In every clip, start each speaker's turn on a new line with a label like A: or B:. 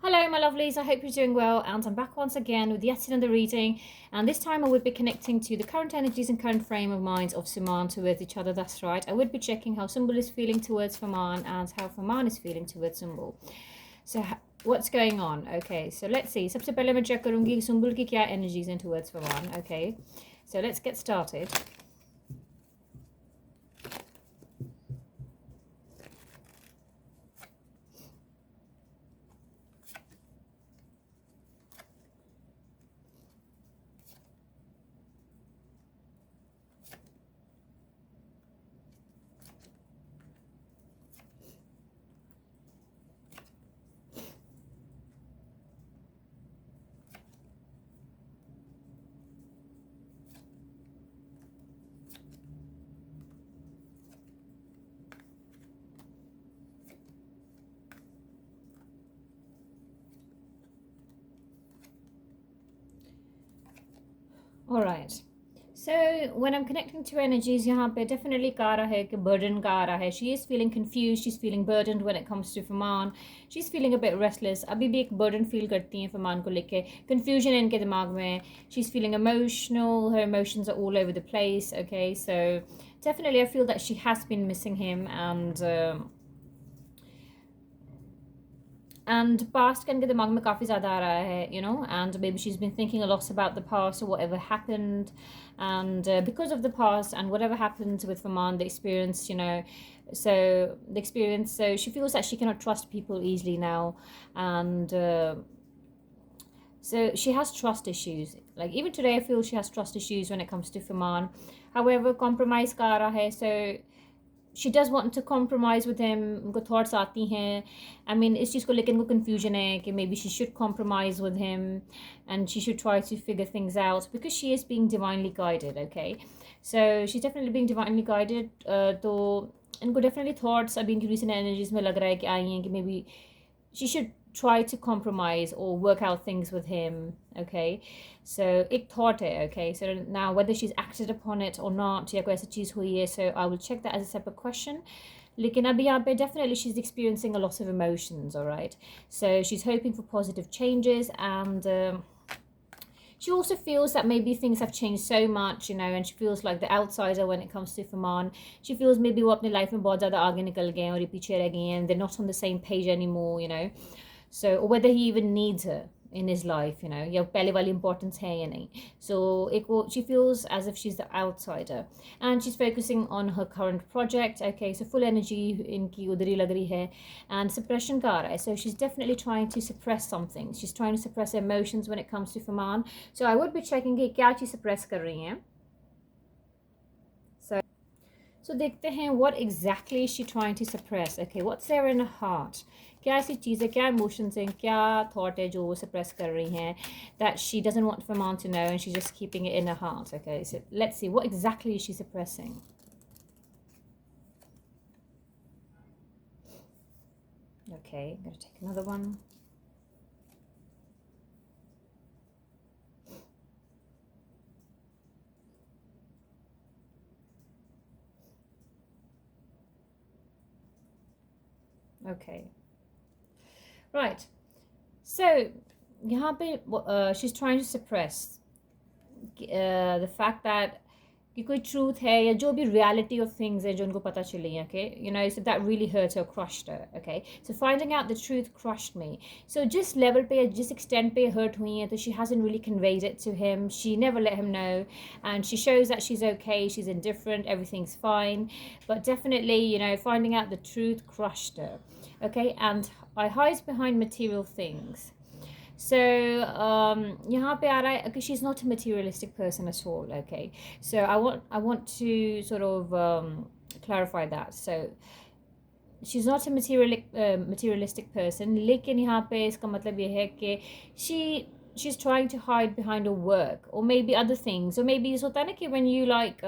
A: Hello, my lovelies. I hope you're doing well. And I'm back once again with yet another reading. And this time I would be connecting to the current energies and current frame of mind of Suman towards each other. That's right. I would be checking how Sumbul is feeling towards Fahmaan and how Fahmaan is feeling towards Sumbul. So what's going on? Okay, so let's see. सबसे पहले मैं check करूँगी Sumbul की क्या energies हैं towards Fahmaan. Okay, so let's get started. All right. So when I'm connecting to energies, यहाँ पे definitely का रहा है कि burden का आ रहा है. She is feeling confused. She's feeling burdened when it comes to Fahmaan. She's feeling a bit restless. अभी भी एक burden feel करती हैं Fahmaan को लेके. Confusion है इनके दिमाग में. She's feeling emotional. Her emotions are all over the place. Okay, so definitely I feel that she has been missing him and past can get the magma काफ़ी ज़्यादा आ रहा है, you know, and maybe she's been thinking a lot about the past or whatever happened, and because of the past and whatever happened with Fahmaan, the experience, you know, so she feels that she cannot trust people easily now, and so she has trust issues. Like even today I feel she has trust issues when it comes to Fahmaan. However, compromise का आ रहा है, so she does want to compromise with him. उनको thoughts आती हैं. I mean, इस चीज़ को लेकर उनको confusion है कि maybe she should compromise with him and she should try to figure things out because she is being divinely guided. Okay, so she's definitely being divinely guided. तो इनको definitely thoughts अभी इनकी recent energies में लग रहा है कि आई हैं कि maybe she should try to compromise or work out things with him. Okay, so एक thought है. Okay, so now whether she's acted upon it or not या कोई ऐसी चीज़ हुई है, so I will check that as a separate question. लेकिन अभी यहाँ पे definitely she's experiencing a lot of emotions. All right, so she's hoping for positive changes, and she also feels that maybe things have changed so much, you know, and she feels like the outsider when it comes to Fahmaan. She feels maybe वो अपनी life में बहुत ज़्यादा आगे निकल गए हैं और ये पीछे रह गई हैं, and they're not on the same page anymore, you know. So, or whether he even needs her in his life, you know, या पहले वाली importance है या नहीं. So she feels as if she's the outsider, and she's focusing on her current project. Okay, so full energy इनकी उधर ही लग रही है, and suppression का आ रहा है. So she's definitely trying to suppress something. She's trying to suppress emotions when it comes to Fahmaan. So I would be checking कि क्या चीज़ suppress कर रही हैं. So देखते हैं what exactly is she trying to suppress. Okay, what's there in her heart? क्या ऐसी चीज़ है, क्या emotions हैं, क्या thought है जो वो suppress कर रही हैं, that she doesn't want Fahmaan to know and she's just keeping it in her heart. Okay, so let's see, what exactly is she suppressing? Okay, I'm going to take another one. Okay. Right. So, यहाँ पे she's trying to suppress the fact that कि कोई truth है या जो भी reality of things है जो उनको पता चली है. Okay, you know, so that really hurt her, crushed her. Okay, so finding out the truth crushed me. So जिस level पे या जिस extent पे hurt हुई है, तो she hasn't really conveyed it to him. She never let him know, and she shows that she's okay, she's indifferent, everything's fine. But definitely, you know, finding out the truth crushed her. Okay, and I hide behind material things. So यहाँ पे आ रहा है, okay, she's not a materialistic person at all. Okay, so I want to sort of clarify that. So she's not a materialistic person, लेकिन यहाँ पे इसका मतलब ये है कि she's trying to hide behind her work or maybe other things, or maybe it's होता है ना कि when you like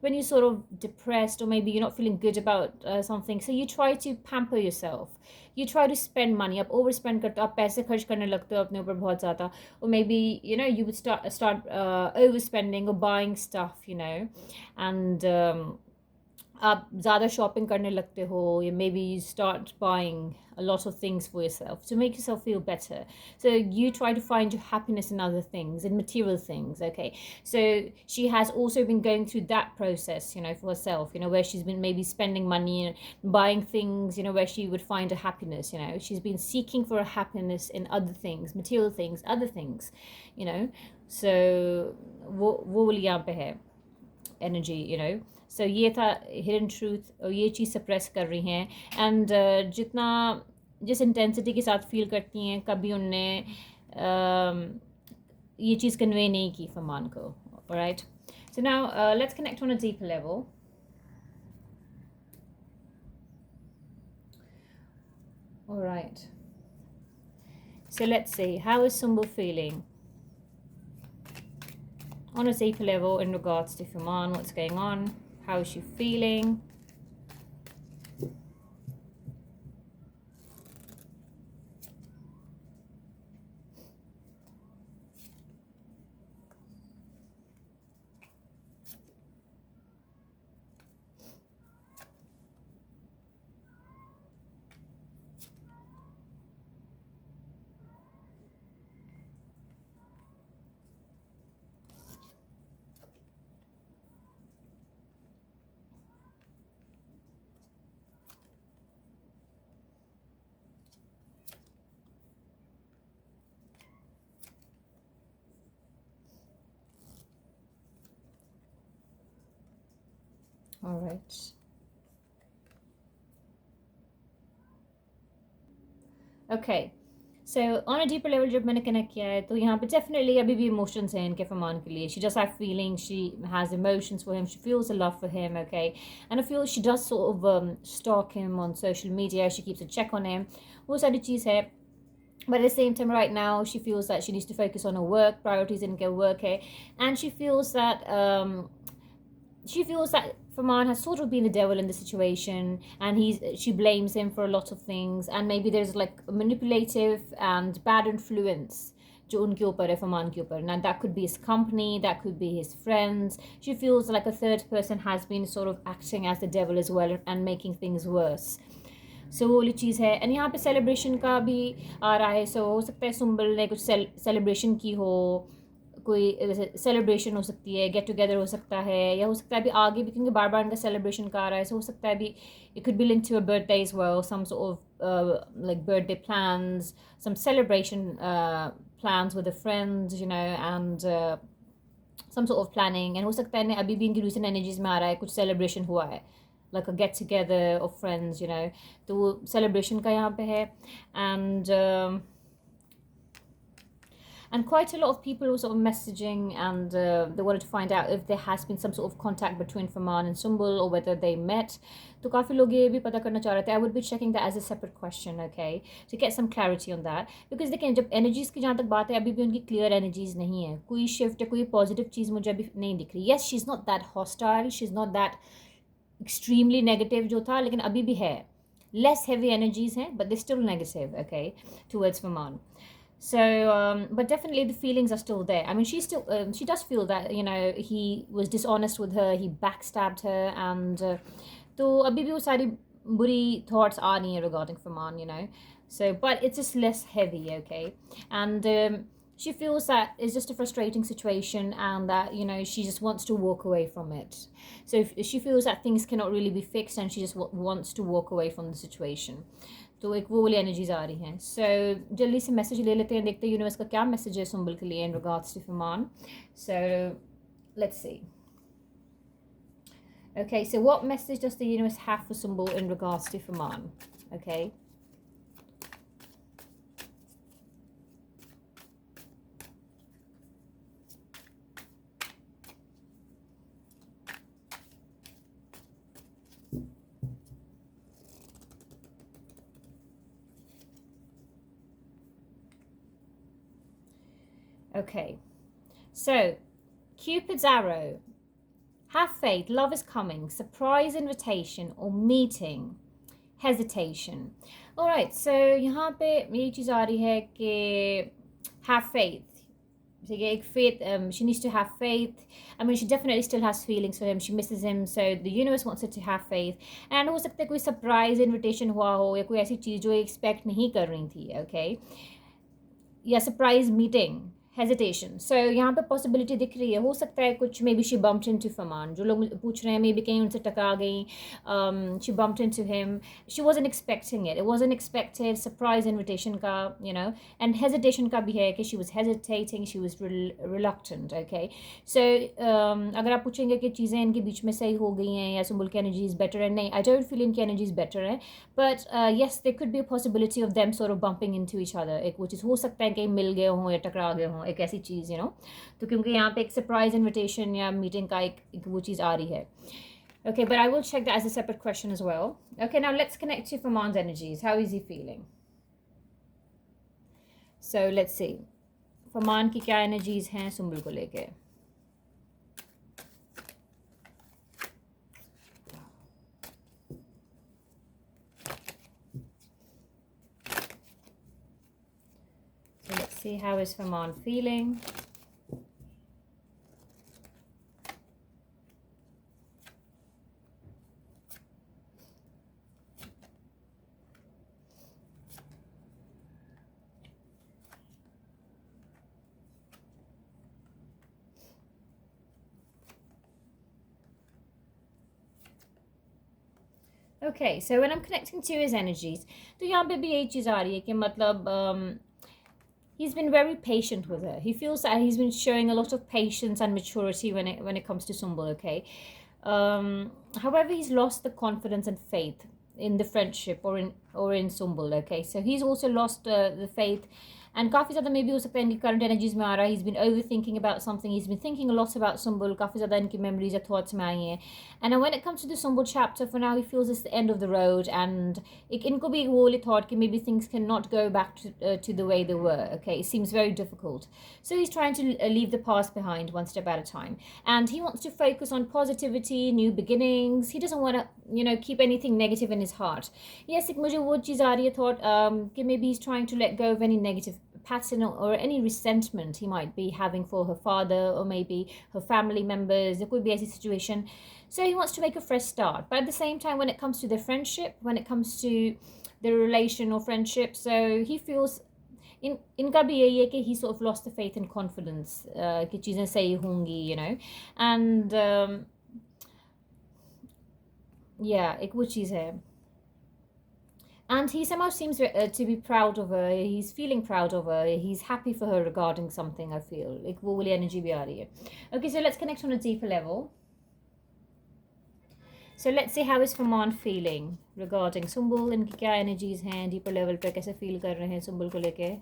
A: when you're sort of depressed or maybe you're not feeling good about something, so you try to pamper yourself, you try to spend money, आप overspend करते हो, आप पैसे खर्च करने लगते हो अपने ऊपर बहुत ज़्यादा, or maybe you know you would start overspending or buying stuff, you know, and आप ज़्यादा शॉपिंग करने लगते हो, या maybe you start buying a lot of things for yourself to make yourself feel better. So you try to find your happiness in other things, in material things, okay? So she has also been going through that process, you know, for herself, you know, where she's been maybe spending money and buying things, you know, where she would find a happiness, you know. She's been seeking for a happiness in other things, material things, other things, you know. So वो वाली यहाँ पे है energy, you know. So ये था hidden truth, और ये चीज़ suppress कर रही हैं. And जितना जिस intensity के साथ feel करती हैं, कभी उनने ये चीज़ convey नहीं की फरमान को. Alright, so now let's connect on a deeper level. Alright, so let's see, how is Sumbul feeling on a deeper level in regards to Fahmaan? What's going on? How is she feeling? All right. Okay. So on a deeper level जब मैंने connect किया है, तो यहाँ पे definitely अभी भी emotions हैं इनके फरमान के लिए. She does have feelings, she has emotions for him, she feels a love for him, okay? And I feel she does sort of stalk him on social media, she keeps a check on him. वो सारी चीज़ है. But at the same time, right now, she feels that she needs to focus on her work, priorities in her work, and she feels that Fahmaan has sort of been the devil in the situation, and she blames him for a lot of things, and maybe there's like a manipulative and bad influence जो उनके ऊपर है, फरमान के ऊपर. Now that could be his company, that could be his friends. She feels like a third person has been sort of acting as the devil as well and making things worse. So वो वाली चीज़ है. And यहाँ पे celebration का भी आ रहा है. सो हो सकता है सुम्बल ने कुछ सेलिब्रेशन की हो, कोई सेलिब्रेशन हो सकती है, गेट टुगेदर हो सकता है, या हो सकता है अभी आगे भी, क्योंकि बार बार इनका सेलिब्रेशन का आ रहा है. सो हो सकता है अभी it could be link to a birthday as well, some sort of like birthday plans, some celebration plans with the friends, you know, and some sort of planning. And हो सकता है अभी भी इनकी recent energies में आ रहा है कुछ celebration हुआ है, like a get together of friends, you know. तो वो celebration का यहाँ पे है. And quite a lot of people were sort of messaging, and they wanted to find out if there has been some sort of contact between Fahmaan and Sumbul, or whether they met. तो काफ़ी लोग ये भी पता करना चाह रहे थे. I would be checking that as a separate question, okay, to get some clarity on that. Because देखें, जब energies की जहाँ तक बात है, अभी भी उनकी clear energies नहीं है. कोई shift या कोई positive चीज़ मुझे अभी नहीं दिख रही. Yes, she's not that hostile, she's not that extremely negative जो था, लेकिन अभी भी है. Less heavy energies हैं, but they're still negative, okay, towards Fahmaan. So but definitely the feelings are still there. I mean, she does feel that, you know, he was dishonest with her, he backstabbed her, and तो अभी भी वो सारी बुरी thoughts आ रही हैं regarding Fahmaan, you know. So but it's just less heavy, okay. And she feels that it's just a frustrating situation, and that, you know, she just wants to walk away from it. So if she feels that things cannot really be fixed, and she just wants to walk away from the situation. तो एक वो वाली energies आ रही हैं. सो जल्दी से message ले लेते हैं, देखते हैं यूनिवर्स का क्या मैसेज है सुम्बल के लिए in regards to Fahmaan. So let's see. Okay, so what message does the universe have for Sumbul in regards to Fahmaan? Okay. Okay, so Cupid's arrow. Have faith, love is coming, surprise invitation or meeting, hesitation. Alright, so यहाँ पे ये चीज़ आ रही है कि have faith. ठीक है, एक faith, she needs to have faith. I mean, she definitely still has feelings for him, she misses him, so the universe wants her to have faith. And हो सकता है कोई सरप्राइज इनविटेशन हुआ हो या कोई ऐसी चीज़ जो एक्सपेक्ट नहीं कर रही थी, ओके, या सरप्राइज मीटिंग, हेजिटेशन. सो यहाँ पे पॉसिबिलिटी दिख रही है, हो सकता है कुछ may be she bumped into Farman. जो लोग पूछ रहे हैं मे बी कहीं उनसे टकरा गई, she bumped into him, she wasn't expecting it wasn't expected, surprise invitation का, यू नो. एंड हेजिटेशन का भी है कि she was hesitating, she was reluctant, okay. So अगर आप पूछेंगे कि चीज़ें इनके बीच में सही हो गई हैं या सुंबुल की एनर्जी इज़ बेटर है, नहीं, आई डोंट फील इनकी एनर्जी इज़ बेटर है. But yes, there could be a possibility of them sort of bumping into each other. एक वो चीज़ हो सकता है कहीं मिल गए हों या टकरा गए हों, एक ऐसी चीज़, यू नो. तो क्योंकि यहाँ पे एक सरप्राइज इनविटेशन या मीटिंग का एक वो चीज़ आ रही है. Okay, but I will check that as a separate question as well. Okay, now let's connect to Fahmaan's energies. How is he feeling? So let's see. Fahmaan की क्या energies हैं सुंबुल को लेके? So let's see, how is Fahmaan feeling? Okay, so when I'm connecting to his energies, तो यहाँ पे भी यही चीज़ आ रही है कि मतलब he's been very patient with her. He feels that he's been showing a lot of patience and maturity when it comes to Sumbul, okay? However, he's lost the confidence and faith in the friendship or in Sumbul, okay? So he's also lost the faith. And काफ़ी ज़्यादा मे भी हो सकता है इनकी current energies में आ रहा है. he's been overthinking about something, he's been thinking a lot about Sumbul. काफ़ी ज़्यादा इनकी memories या thoughts में आई हैं. And when it comes to the Sumbul chapter, for now he feels it's the end of the road, and इनको भी वो वाली thought कि maybe things cannot go back to the way they were, okay? It seems very difficult. So he's trying to leave the past behind one step at a time, and he wants to focus on positivity, new beginnings. He doesn't want to, you know, keep anything negative in his heart. Yes, एक मुझे वो चीज़ आ रही है thought कि maybe he's trying to let go of any negative pattern or any resentment he might be having for her father or maybe her family members. There could be a situation. So he wants to make a fresh start. But at the same time, when it comes to their friendship, when it comes to their relation or friendship, so he feels इनका भी यही है कि he sort of lost the faith and confidence कि चीज़ें सही होंगी, you know. And yeah, एक वो चीज़ है. And he somehow seems to be proud of her. He's feeling proud of her. He's happy for her regarding something, I feel. एक वो वाली energy भी आ रही है. Okay, so let's connect on a deeper level. So let's see how is Fahmaan feeling regarding Sumbul. इनकी क्या energies हैं, deeper level पे कैसे feel कर रहे हैं Sumbul को लेके.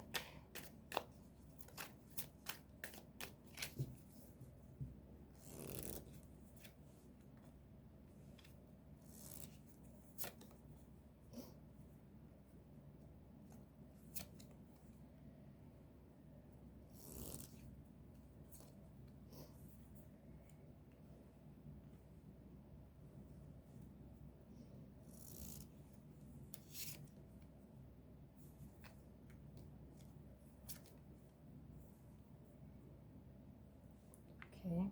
A: Okay.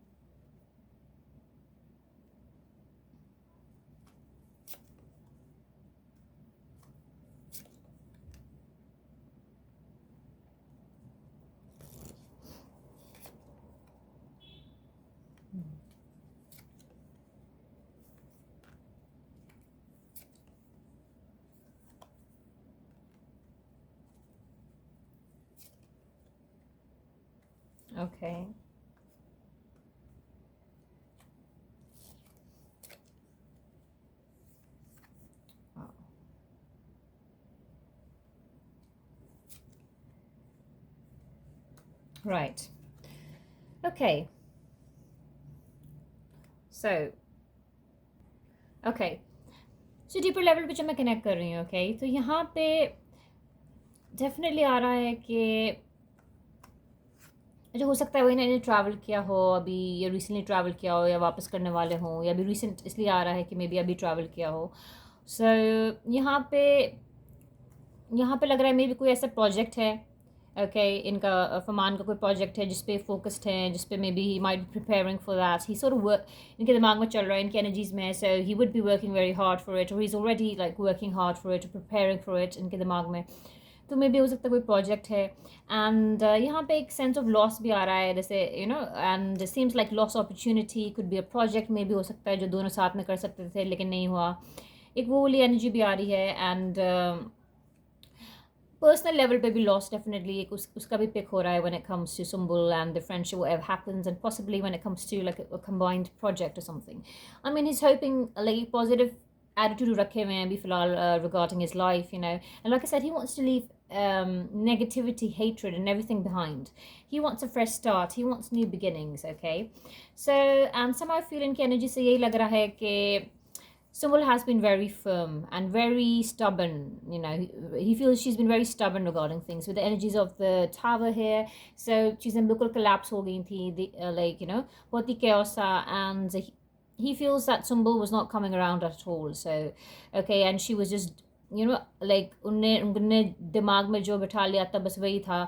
A: Okay. Wow. Right. Okay. So, okay. So deeper level पे जब मैं connect कर रही हूँ, okay, तो यहाँ पे definitely आ रहा है कि जो हो सकता है वही ना, ट्रैवल किया हो अभी या रिसेंटली ट्रैवल किया हो या वापस करने वाले हों, या अभी रिसेंट इसलिए आ रहा है कि मे बी अभी ट्रैवल किया हो. सो यहाँ पे लग रहा है मे बी कोई ऐसा प्रोजेक्ट है ओके इनका फरमान का कोई प्रोजेक्ट है जिस पे फोकस्ड है, जिस पे may be he might be preparing for that, he sort of work, इनके दिमाग में चल रहा है, इनकी एनर्जीज में है, so he would be working very hard for it, और he is already like working hard for it, preparing for it इनके दिमाग में। तो मे बी हो सकता है कोई प्रोजेक्ट है, एंड यहाँ पे एक सेंस ऑफ लॉस भी आ रहा है, जैसे you know, and seems like loss opportunity, could be a project may be हो सकता है जो दोनों साथ में कर सकते थे लेकिन नहीं हुआ, एक वो वाली एनर्जी भी आ रही है। एंड पर्सनल लेवल पे भी लॉस डेफिनेटली एक उसका भी पिक हो रहा है when it comes to Sumbul and the friendship whatever happens, and possibly when it comes to like a combined project और something. I mean he is hoping like positive attitude रखे हुए हैं अभी फिलहाल regarding his life, you know, and like I said he wants to leave negativity, hatred and everything behind. He wants a fresh start, he wants new beginnings, okay? So and somehow I feel इनकी energy से यही लग रहा है कि Sumbul has been very firm and very stubborn. You know, he feels she's been very stubborn regarding things with the energies of the tower here. So she's in बिल्कुल collapse हो गई थी, like you know, बहुत ही chaos था, and he feels that Sumbul was not coming around at all. So okay, and she was just you know like उनने दिमाग में जो बिठा लिया था बस वही था,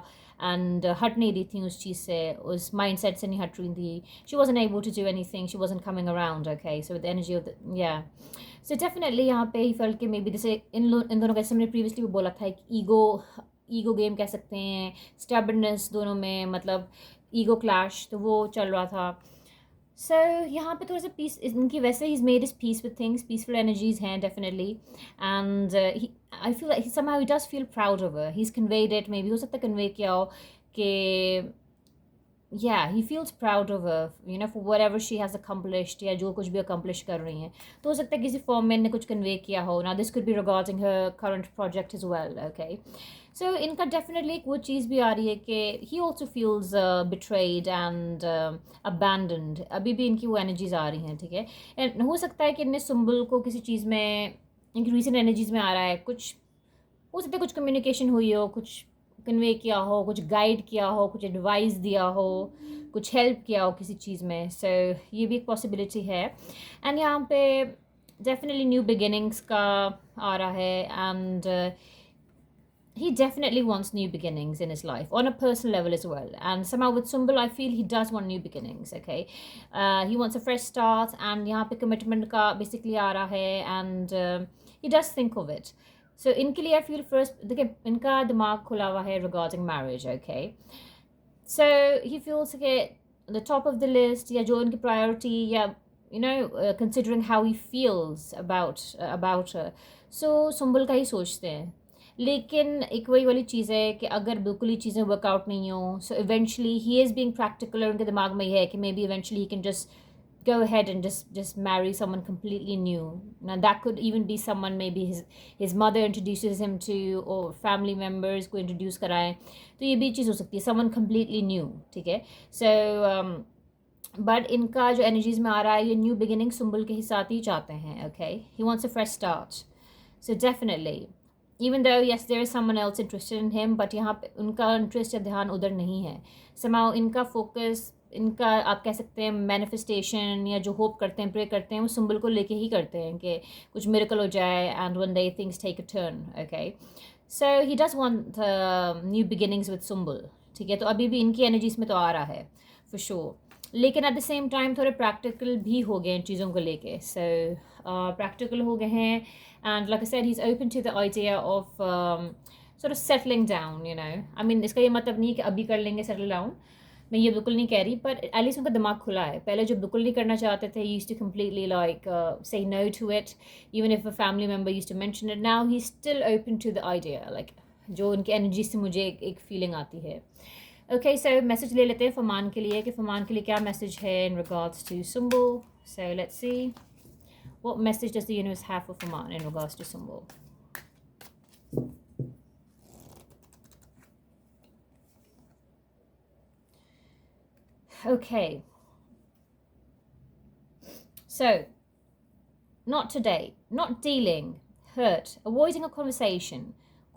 A: एंड हट नहीं रही थी उस चीज़ से, उस माइंड सेट से नहीं हट रही थी, she wasn't able to do anything, she wasn't coming around, okay? So with the energy of the या, सो डेफिनेटली यहाँ पे ही फेल्ट कि मे बी जैसे इन दोनों का, जैसे हमने प्रीवियसली भी बोला था, एक ईगो गेम कह सकते हैं, स्टबर्डनेस दोनों में, मतलब ईगो क्लैश, तो वो चल रहा था। सो यहाँ पे थोड़ा सा पीस इनकी, वैसे he made his peace with things, peaceful energies हैं definitely, and I feel somehow he does feel proud of her, he's conveyed it, maybe हो सकता है कन्वे किया हो कि yeah, he feels proud of her, you know, for whatever she has accomplished, या जो कुछ भी accomplish कर रही हैं, तो हो सकता है किसी फॉर्म में इन्हें कुछ कन्वे किया हो। now this could be regarding her current project as well, okay? So इनका डेफिनेटली एक वो चीज़ भी आ रही है कि he also feels betrayed and abandoned, अभी भी इनकी वो एनर्जीज आ रही हैं, ठीक है? एंड हो सकता है कि इनने सुम्बुल को किसी चीज़ में, इनकी रीसेंट एनर्जीज में आ रहा है, कुछ हो सकता है कुछ कम्युनिकेशन हुई हो, कुछ कन्वे किया हो, कुछ गाइड किया हो, कुछ एडवाइस दिया हो, कुछ हेल्प किया हो किसी चीज़ में, सो ये भी एक पॉसिबिलिटी है। एंड यहाँ पे डेफिनेटली न्यू बिगिनिंग्स का आ रहा है, and he definitely wants new beginnings in his life on a personal level as well, and somehow with Sumbul I feel he does want new beginnings, okay? He wants a fresh start, and यहाँ पे commitment का basically आ रहा है, and he does think of it. So इनके लिए I feel first, देखिए इनका दिमाग खुला हुआ है regarding marriage, okay? So he feels कि the top of the list, या जो इनकी priority, या you know considering how he feels about her, so Sumbul का ही सोचते हैं। लेकिन एक वही वाली चीज़ है कि अगर बिल्कुल ही चीज़ें वर्कआउट नहीं हो, so eventually he is being practical, और उनके दिमाग में ये है कि may be eventually he can just go ahead and just marry someone completely new. Now that could even be someone maybe his mother introduces him to, or family members को introduce कराएं, तो ये भी चीज़ हो सकती है, someone completely new, ठीक है? So but इनका जो energies में आ रहा है, ये new beginning सुम्बुल के ही साथ ही चाहते हैं, okay? He wants a fresh start, so definitely, even though yes there is someone else interested in him, but यहाँ पे उनका इंटरेस्ट या ध्यान उधर नहीं है, somehow इनका फोकस, इनका आप कह सकते हैं मैनिफेस्टेशन, या जो होप करते हैं, प्रे करते हैं, वो सुम्बुल को लेके ही करते हैं कि कुछ मिरेकल हो जाए, and one day things take a turn, okay? So he does want new beginnings with Sumbul, ठीक है? तो अभी भी इनकी एनर्जीज में तो आ रहा है फॉर श्योर, लेकिन एट द सेम टाइम थोड़े प्रैक्टिकल भी हो गए इन चीज़ों को लेके, सो प्रैक्टिकल हो गए हैं, and like I said he is open to the idea of sort of settling down, you know. I mean इसका ये मतलब नहीं कि अभी कर लेंगे settle down, मैं ये बिल्कुल नहीं कह रही, पर एटलीस्ट उनका दिमाग खुला है। पहले जो बिल्कुल नहीं करना चाहते थे, used to completely like say no to it, even if a family member used to mention it, now he still open to the idea, like जो उनकी एनर्जी से मुझे एक फीलिंग आती है। ओके, सो मैसेज ले लेते हैं फरमान के लिए कि फरमान के लिए क्या मैसेज है in regards to Sumbul. So let's see what message does the universe have for Farmaan in regards to Sumbul. Okay, so not today, not dealing, hurt, avoiding a conversation,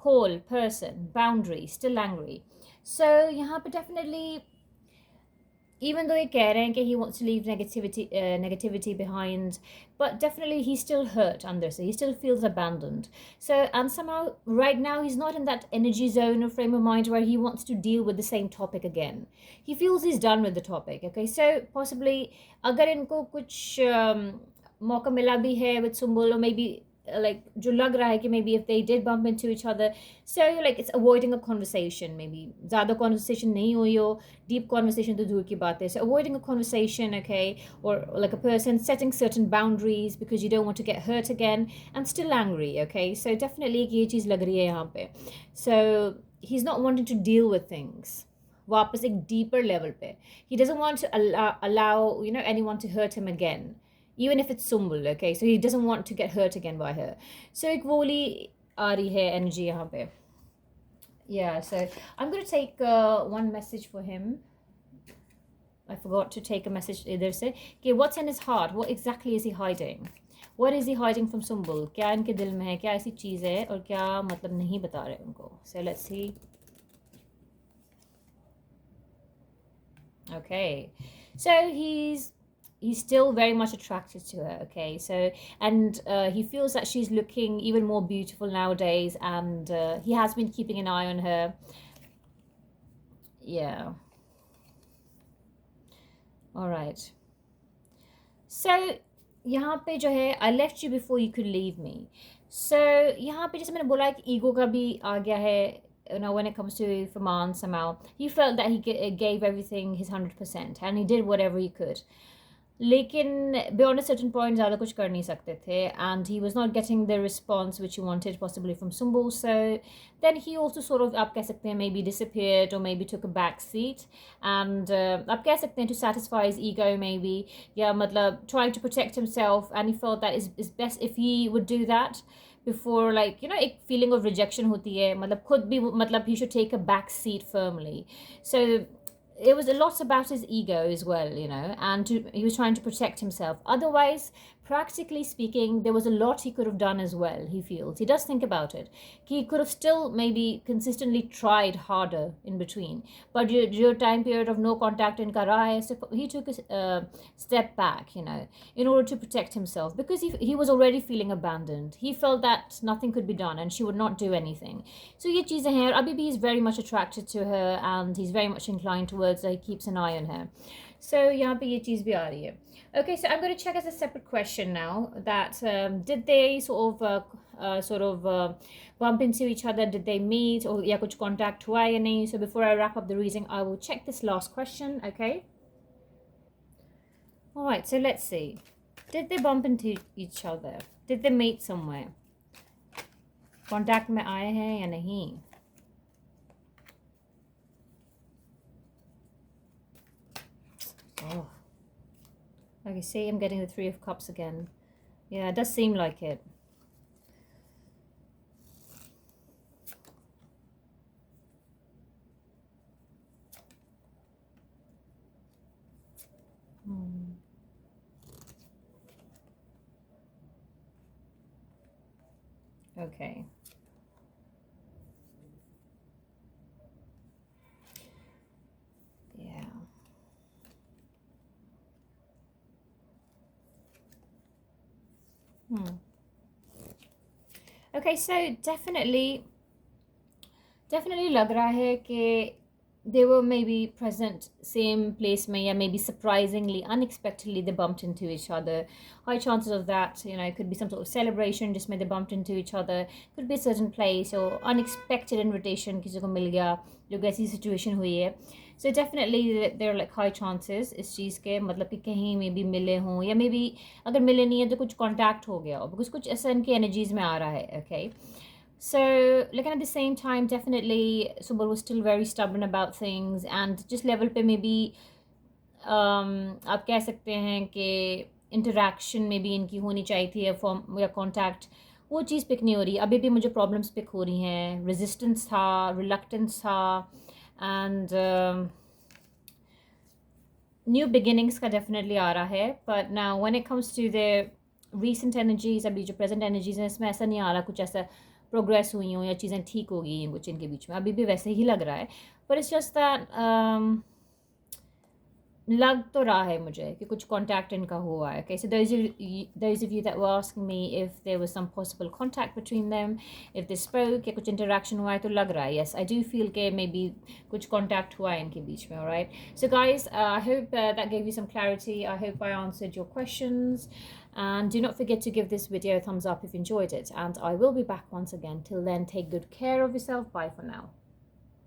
A: call, person, boundary, still angry. So यहाँ पे definitely even though he कह रहे हैं कि he wants to leave negativity behind, but definitely he's still hurt under se. He still feels abandoned. So, and somehow right now he's not in that energy zone or frame of mind where he wants to deal with the same topic again. He feels he's done with the topic. Okay, so possibly अगर इनको कुछ मौका मिला भी है with Sumbul, or maybe like जो लग रहा है कि maybe if they did bump into each other, so like it's avoiding a conversation, maybe ज़्यादा conversation नहीं हुई हो, deep conversation तो दूर की बात है, so avoiding a conversation, okay, or like a person setting certain boundaries because you don't want to get hurt again and still angry, okay, so definitely ये चीज़ लग रही है यहाँ पे, so he's not wanting to deal with things वापस एक deeper level पे, he doesn't want to allow you know anyone to hurt him again, even if it's Sumbul, okay, so he doesn't want to get hurt again by her, so एक वो वाली आ रही है energy यहाँ पे. Yeah, so I'm going to take one message for him. I forgot to take a message इधर से कि what's in his heart, what exactly is he hiding, what is he hiding from Sumbul, क्या इनके दिल में है, क्या ऐसी चीज़ है और क्या मतलब नहीं बता रहे उनको. So let's see. Okay, so he's still very much attracted to her, okay, so and he feels that she's looking even more beautiful nowadays, and he has been keeping an eye on her. Yeah, all right, so यहाँ पे जो है I left you before you could leave me, so यहाँ पे जैसे मैंने बोला कि ईगो का भी आ गया है, you know, when it comes to Fahmaan, somehow he felt that he gave everything his 100% and he did whatever he could, लेकिन beyond a certain point ज़्यादा कुछ कर नहीं सकते थे, and he was not getting the response which he wanted possibly from Sumbul, so then he also sort of आप कह सकते हैं maybe disappeared or maybe took a back seat, and आप कह सकते हैं to satisfy his ego maybe, या मतलब trying to protect himself, and he felt that is best if he would do that before, like you know एक feeling of rejection होती है, मतलब खुद भी मतलब he should take a back seat firmly, so it was a lot about his ego as well, you know, and he was trying to protect himself. Otherwise, practically speaking, there was a lot he could have done as well, he feels. He does think about it. He could have still maybe consistently tried harder in between. But during time period of no contact in Karai, so he took a step back, you know, in order to protect himself, because he was already feeling abandoned. He felt that nothing could be done and she would not do anything. So ye cheezein hain, abhi bhi is very much attracted to her, and he's very much inclined towards her. He keeps an eye on her. So यहाँ पे ये चीज़ भी आ रही है. Okay, so I'm going to check as a separate question now that did they sort of bump into each other? Did they meet, or या कुछ contact हुआ या नहीं? So before I wrap up the reading, I will check this last question. Okay. All right. So let's see. Did they bump into each other? Did they meet somewhere? Contact में आए हैं या नहीं? Oh. Okay, see, I'm getting the Three of Cups again. Yeah, it does seem like it. Okay. Yeah. Okay, so definitely लग रहा है कि they were maybe present same place में, या maybe surprisingly, unexpectedly they bumped into each other. High chances of that, you know, it could be some sort of celebration just made they bumped into each other, could be a certain place or unexpected invitation किसी को मिल गया, जो ऐसी situation हुई है. So definitely there are like high chances इस चीज़ के, मतलब कि कहीं maybe मिले हों, या maybe अगर मिले नहीं है तो कुछ contact हो गया हो, because कुछ ऐसा इनकी energies में आ रहा है. Okay. So, like at the same time, definitely Sumbul was still very stubborn about things, and just level पे maybe आप कह सकते हैं कि interaction maybe इनकी होनी चाहिए थी, या form या contact, वो चीज़ पिक नहीं हो रही. अभी भी मुझे problems पिक हो रही हैं, resistance था, reluctance था, and new beginnings का definitely आ रहा है. But now when it comes to the recent energies, अभी जो present energies हैं, इसमें ऐसा नहीं आ रहा कुछ ऐसा प्रोग्रेस हुई हों या चीज़ें ठीक हो गई हैं कुछ इनके बीच में, अभी भी वैसे ही लग रहा है. बट इट्स जस्ट दैट लग तो रहा है मुझे कि कुछ contact इनका हुआ है. Okay, so those of you that were asking me if there was some possible contact between them, if they spoke या कुछ interaction हुआ है, तो लग रहा है. Yes, I do feel कि maybe कुछ contact हुआ है इनके बीच में. Alright, so guys, I hope that gave you some clarity. I hope I answered your questions, and do not forget to give this video a thumbs up if you enjoyed it, and I will be back once again. Till then, take good care of yourself. Bye for now.